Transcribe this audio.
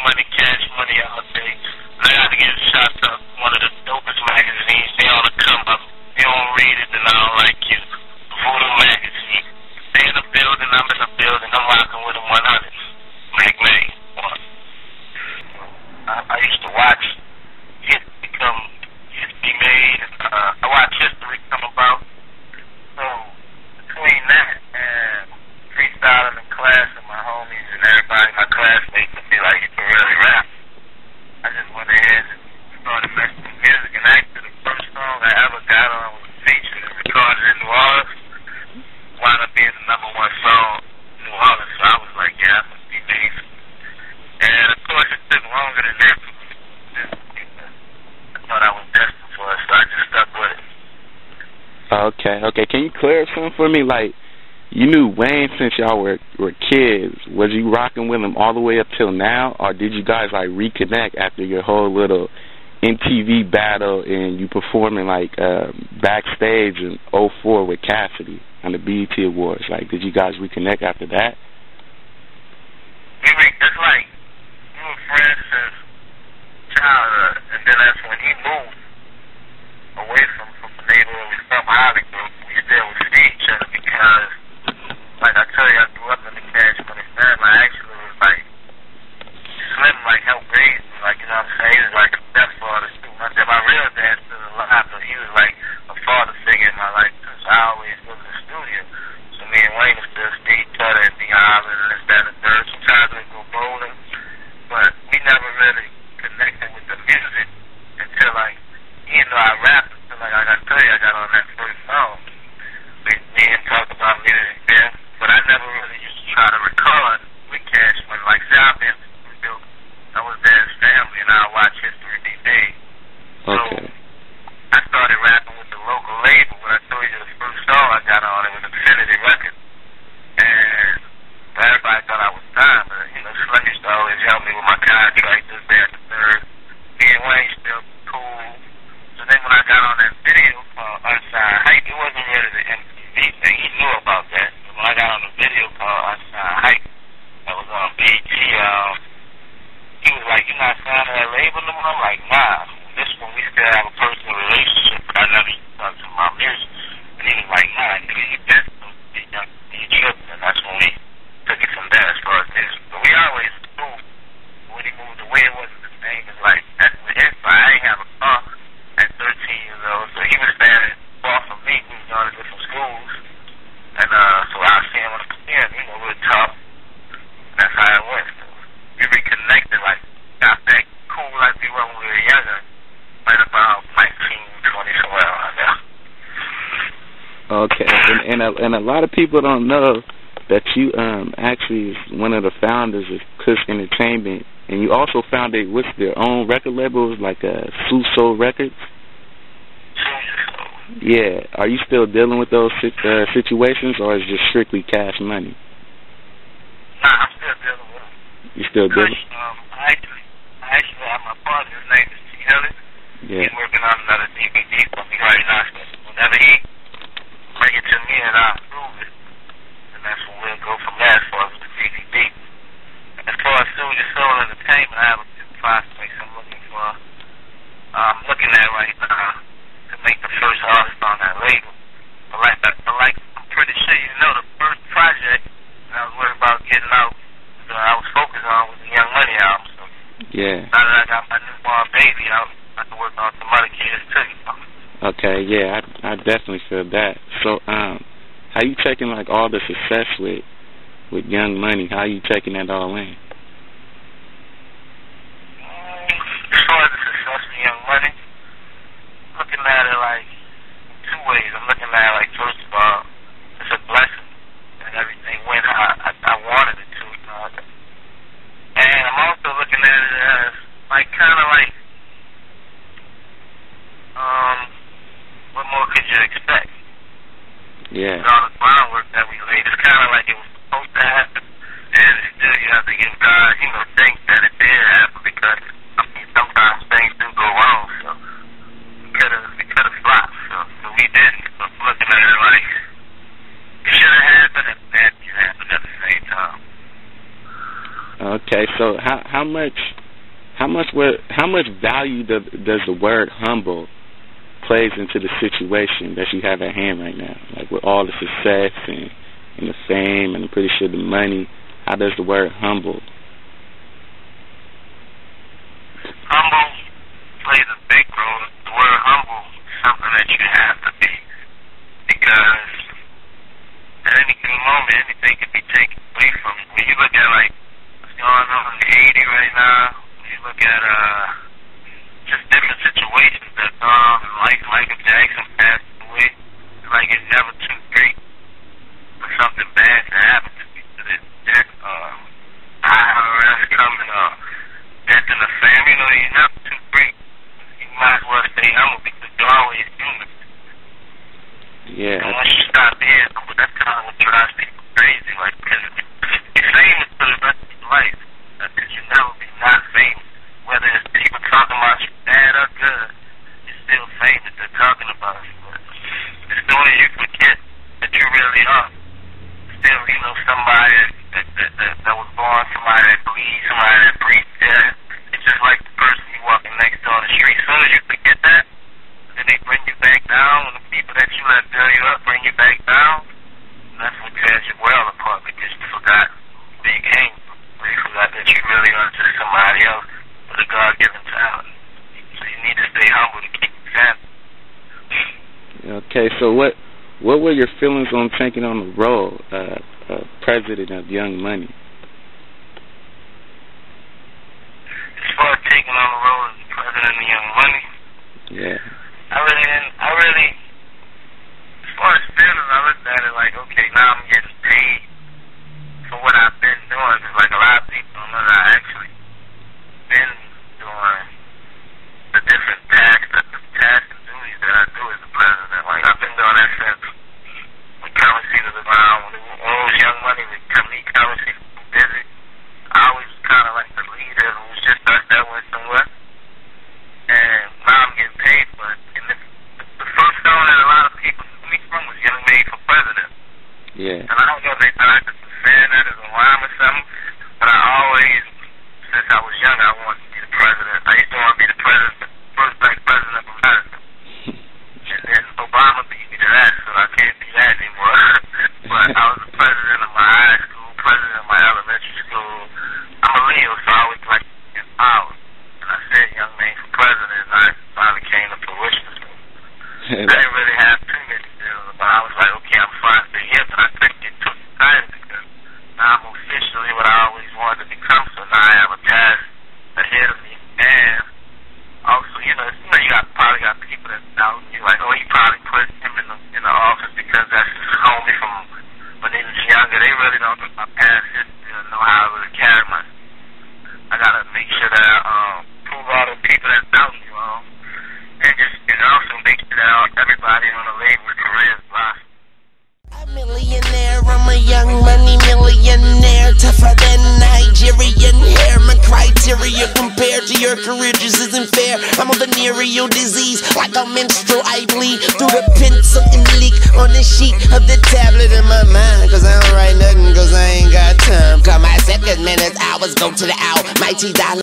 Money, Cash Money all day. I got to give shots up. One of the dopest magazines. They on the come up. You don't read it, then I don't like you. VeuxDo magazine. They in the building, I'm in the building. I'm rocking with them 100. Mack Maine. I used to watch history made. I watch history come about. So between that and freestyling in class with my homies and everybody, my classmates, would be like, you can really rap. I just went ahead and started messing with music. And actually, the first song I ever got on was featured and recorded in New Orleans. Wound up being the #1 song in New Orleans. So I was like, yeah, that must be amazing. And of course, it took longer than that. I thought I was destined for it, so I just stuck with it. Okay. Can you clear something for me? Like, you knew Wayne since y'all were kids. Was you rocking with him all the way up till now, or did you guys like reconnect after your whole little MTV battle and you performing like backstage in '04 with Cassidy on the BET Awards? Like, did you guys reconnect after that? It's like we were friends since childhood, and then that's when he moved away from the neighborhood we from, Hollywood. We still would see each other because, like I tell you, I grew up in the Cash Money family. I actually was like Slim, like helped raise me, like, you know what I'm saying? He was like a stepfather too. My real dad still alive, but he was like a father figure in my life too. So I always go to the studio. So me and Wayne would still see each other and be hollering and this, that, and the third. Sometimes we'd go bowling, but we never really connected with the music until like, even though I rapped, until like I tell you, I got on that first song. Me and talk about music there, but I never really used to try to record with Cash Money. Like, say I've been to I was there as family, and I watch history these days. Okay. So I started rapping with the local label. When I told you the first song I got on, it was Infinity Records, and everybody thought I was dying, but you know, Slim used to always help me with my contract, this, that, and the third. Me and Wayne still cool. So then when I got on that video called Unsigned Hype, it wasn't really the MTV thing. He knew about that. But when I got on the video called Unsigned Hype, that was on BET, he was like, "You not signed to that label no more?" I'm like, "Nah, this one we still have a personal relationship, but I never used to talk to my music." And he was like, "Nah, nigga, you best you tripping." And that's when we took it from there as far as music. But we always cool. When he moved away, it wasn't the same as like that with his. But I ain't have a car at 13 years old, so he was standing far from me. We was going to different schools, and so I was seeing when I was in, you know, we would talk. That's how it went. So we reconnected, like got back cool like we were when we were younger, right about 19, 20 somewhere around there. Okay, and a lot of people don't know that you actually is one of the founders of Kush Entertainment, and you also founded with their own record labels like VeuxDo Records. Yeah, are you still dealing with those situations, or is it just strictly Cash Money? Nah, I'm still dealing with them. You still dealing? I actually have my partner. His name is T. Hillis. Yeah. He's working on another DVD for me right now. So whenever he bring it to me and I'll approve it, and that's when we'll go from there as far as the DVD. And as far as VeuxDo Entertainment, I have a few prospects I'm looking for. I'm looking at right now to make the first artist on that label. But I'm pretty sure you know the first project I was worried about getting out, I was focused on was the Young Money album. So yeah. Now that I got my newborn baby out, I can work on some other kids too. Okay, yeah, I definitely feel that. So, how you checking like all the success with Young Money? How you taking that all in? As far as the success with Young Money, looking at it like two ways. I'm looking at it like, first of all, it's a blessing that everything went how I wanted it to. You know? And I'm also looking at it as like kind of like, what more could you expect? Yeah. All the groundwork that we laid, it's kind of like it was supposed to happen, and still you have to give God, you know, thanks that it did happen, because I mean sometimes things do go wrong. So we could have flopped, so we didn't. So I'm looking at it like it should have happened and that could happen at the same time. Okay, so how much value does the word humble plays into the situation that you have at hand right now? Like with all the success and the fame and I'm pretty sure the money, how does the word humble? Humble plays a big role. The word humble is something that you have to be, because at any given moment, anything can be taken away from you. When you look at like what's going on in Haiti right now, when you look at just different situations that like Michael Jackson passed away, it's like it's never too great for something bad to happen to me. To this death, IRS coming up, death in the family, you're never too great. You might as well stay humble because you're always human. Yeah. And once you stop being humble, that's kind of what drives people crazy. Like, because you're famous for the rest of your life. Because you never be not famous. Whether it's people talking about you bad or good, you're still famous. They're talking about you. But as soon as you forget that you really are, still, somebody that was born, somebody that bleeds, somebody that breathes death. It's just like the person you walking next door on the street. As soon as you forget that, then they bring you back down. When the people that you let build you up bring you back down, that's what tears your world apart, because you forgot where you came from. You forgot that you really are just somebody else with a God-given talent. So you need to stay humble to keep your family. Okay, so what were your feelings on taking on the role president of Young Money? As far as taking on the role as the president of Young Money, yeah, I really, as far as feelings, I looked at it like, okay, now I'm getting paid for what I've been doing. Because like a lot of people don't know that I actually been doing the different tasks and duties that I do as the president. Like I've been doing that since when currency was around, when it was Young Money, when currency was busy. I always was kind of like the leader who was just us that went somewhere. And now I'm getting paid for it. And the first song that a lot of people knew me from was Young Made for President. Yeah. And I don't know if they thought I was saying that as a rhyme or something, but I always, since I was young, I wanted to be the president. I used to want to be the president, first black president of America. And then Obama beat me to that, so I can't be that anymore. But I was the president of my high school, president of my elementary school. I'm a Leo, so I always like to get power. And I said Young Man for president, and I finally came to fruition. I didn't really have too many deals, but I was like, okay, I'm fine to here, but I couldn't get too excited because now I'm officially what I always wanted to become, so now I have a task ahead of me. And also, you probably got people that doubt you, like, oh, you probably put him in the office because that's his homie from when he was younger. They really don't know my past history or know how I really carry myself. I gotta make sure that I prove all the people that doubt you wrong, and also make sure that everybody on the label career is lost. I'm a millionaire, I'm a Young Money millionaire, tougher than Nigerian hair. My criteria compared to your career just isn't fair. I'm a venereal disease, like a menstrual. I bleed through the pencil and leak on the sheet of the tablet in my mind. Cause I don't write nothing, cause I ain't got time. Cause my second minutes, hours go to the almighty dollar.